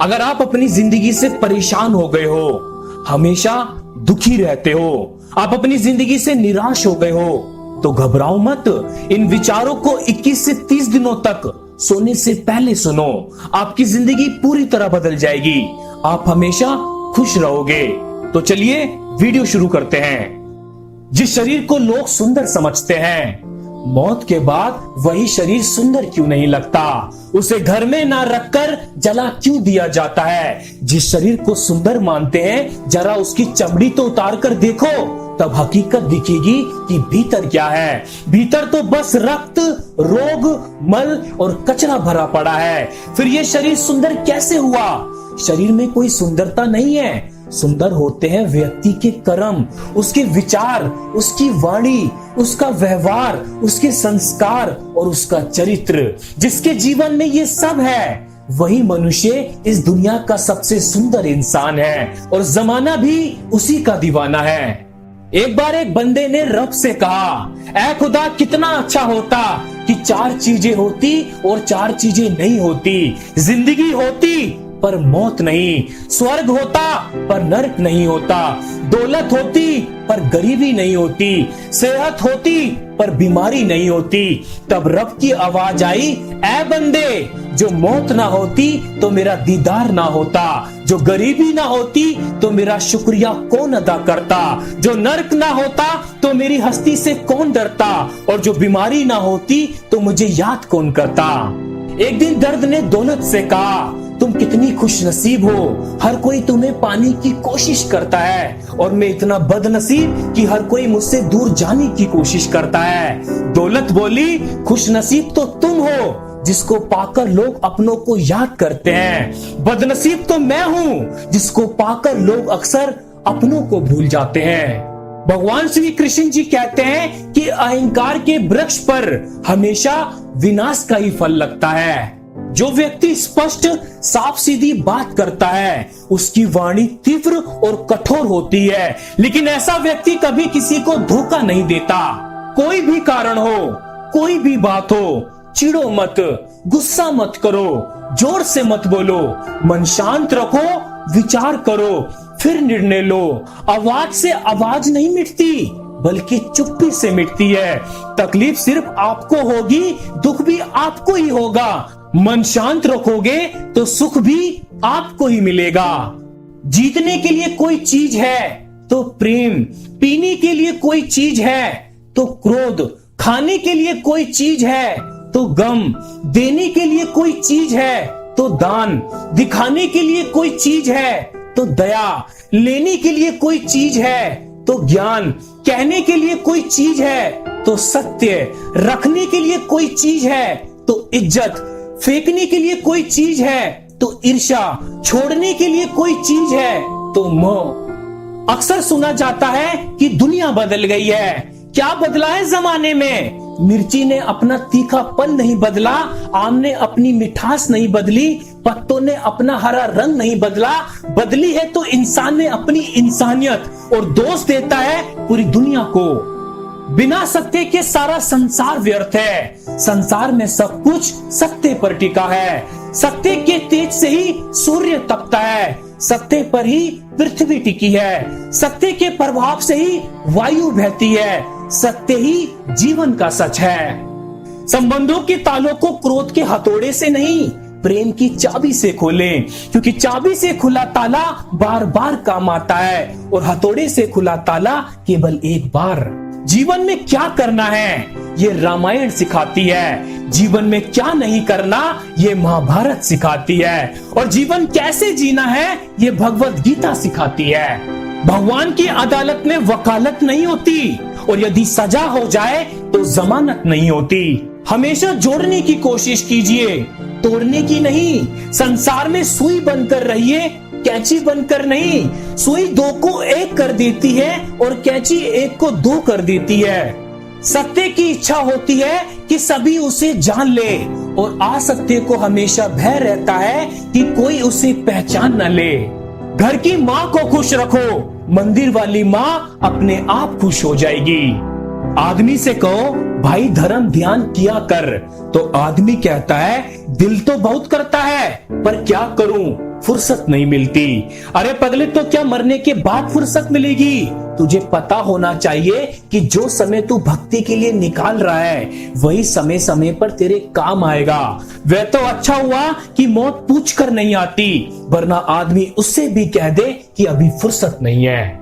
अगर आप अपनी जिंदगी से परेशान हो गए हो, हमेशा दुखी रहते हो, आप अपनी जिंदगी से निराश हो गए हो, तो घबराओ मत। इन विचारों को 21 से 30 दिनों तक सोने से पहले सुनो। आपकी जिंदगी पूरी तरह बदल जाएगी। आप हमेशा खुश रहोगे। तो चलिए वीडियो शुरू करते हैं। जिस शरीर को लोग सुंदर समझते हैं, मौत के बाद वही शरीर सुंदर क्यों नहीं लगता? उसे घर में ना रखकर जला क्यों दिया जाता है? जिस शरीर को सुंदर मानते हैं, जरा उसकी चमड़ी तो उतार कर देखो, तब हकीकत दिखेगी कि भीतर क्या है। भीतर तो बस रक्त, रोग, मल और कचरा भरा पड़ा है। फिर ये शरीर सुंदर कैसे हुआ? शरीर में कोई सुंदरता नहीं है। सुंदर होते हैं व्यक्ति के कर्म, उसके विचार, उसकी वाणी, उसका व्यवहार, उसके संस्कार और उसका चरित्र। जिसके जीवन में ये सब है, वही मनुष्य इस दुनिया का सबसे सुंदर इंसान है और जमाना भी उसी का दीवाना है। एक बार एक बंदे ने रब से कहा, ऐ खुदा, कितना अच्छा होता कि 4 चीजें होती और 4 चीजें नहीं होती। जिंदगी होती पर मौत नहीं, स्वर्ग होता पर नरक नहीं होता, दौलत होती पर गरीबी नहीं होती, सेहत होती पर बीमारी नहीं होती। तब रब की आवाज आई, ऐ बंदे, जो मौत ना होती तो मेरा दीदार ना होता, जो गरीबी ना होती तो मेरा शुक्रिया कौन अदा करता, जो नरक ना होता तो मेरी हस्ती से कौन डरता, और जो बीमारी ना होती तो मुझे याद कौन करता। एक दिन दर्द ने दौलत से कहा, तुम कितनी खुशनसीब हो, हर कोई तुम्हें पाने की कोशिश करता है और मैं इतना बदनसीब कि हर कोई मुझसे दूर जाने की कोशिश करता है। दौलत बोली, खुशनसीब तो तुम हो जिसको पाकर लोग अपनों को याद करते हैं, बदनसीब तो मैं हूँ जिसको पाकर लोग अक्सर अपनों को भूल जाते हैं। भगवान श्री कृष्ण जी कहते हैं कि अहंकार के वृक्ष पर हमेशा विनाश का ही फल लगता है। जो व्यक्ति स्पष्ट, साफ सीधी बात करता है, उसकी वाणी तीव्र और कठोर होती है, लेकिन ऐसा व्यक्ति कभी किसी को धोखा नहीं देता। कोई भी कारण हो, कोई भी बात हो, चिढ़ो मत, गुस्सा मत करो, जोर से मत बोलो, मन शांत रखो, विचार करो, फिर निर्णय लो। आवाज से आवाज नहीं मिटती, बल्कि चुप्पी से मिटती है। तकलीफ सिर्फ आपको होगी, दुख भी आपको ही होगा। मन शांत रखोगे तो सुख भी आपको ही मिलेगा। जीतने के लिए कोई चीज है तो प्रेम, पीने के लिए कोई चीज है तो क्रोध, खाने के लिए कोई चीज है तो गम, देने के लिए कोई चीज है तो दान, दिखाने के लिए कोई चीज है तो दया, लेने के लिए कोई चीज है तो ज्ञान, कहने के लिए कोई चीज है तो सत्य, रखने के लिए कोई चीज है तो इज्जत, फेंकने के लिए कोई चीज है तो ईर्ष्या, छोड़ने के लिए कोई चीज है तो मोह। अक्सर सुना जाता है कि दुनिया बदल गई है। क्या बदला है जमाने में? मिर्ची ने अपना तीखापन नहीं बदला, आम ने अपनी मिठास नहीं बदली, पत्तों ने अपना हरा रंग नहीं बदला। बदली है तो इंसान ने अपनी इंसानियत, और दोष देता है पूरी दुनिया को। बिना सत्य के सारा संसार व्यर्थ है। संसार में सब कुछ सत्य पर टिका है। सत्य के तेज से ही सूर्य तपता है, सत्य पर ही पृथ्वी टिकी है, सत्य के प्रभाव से ही वायु बहती है, सत्य ही जीवन का सच है। संबंधों के तालों को क्रोध के हथौड़े से नहीं, प्रेम की चाबी से खोलें, क्योंकि चाबी से खुला ताला बार बार काम आता है और हथौड़े से खुला ताला केवल एक बार। जीवन में क्या करना है ये रामायण सिखाती है, जीवन में क्या नहीं करना ये महाभारत सिखाती है, और जीवन कैसे जीना है ये भगवत गीता सिखाती है। भगवान की अदालत में वकालत नहीं होती, और यदि सजा हो जाए तो जमानत नहीं होती। हमेशा जोड़ने की कोशिश कीजिए, तोड़ने की नहीं। संसार में सुई बनकर रहिए, कैंची बनकर नहीं। सुई 2 को 1 कर देती है और कैंची 1 को 2 कर देती है। सत्य की इच्छा होती है कि सभी उसे जान ले, और असत्य को हमेशा भय रहता है कि कोई उसे पहचान न ले। घर की माँ को खुश रखो, मंदिर वाली माँ अपने आप खुश हो जाएगी। आदमी से कहो भाई धर्म ध्यान किया कर, तो आदमी कहता है दिल तो बहुत करता है पर क्या करूं, फुर्सत नहीं मिलती। अरे पगले, तो क्या मरने के बाद फुर्सत मिलेगी? तुझे पता होना चाहिए कि जो समय तू भक्ति के लिए निकाल रहा है वही समय समय पर तेरे काम आएगा। वह तो अच्छा हुआ कि मौत पूछ कर नहीं आती, वरना आदमी उससे भी कह दे कि अभी फुर्सत नहीं है।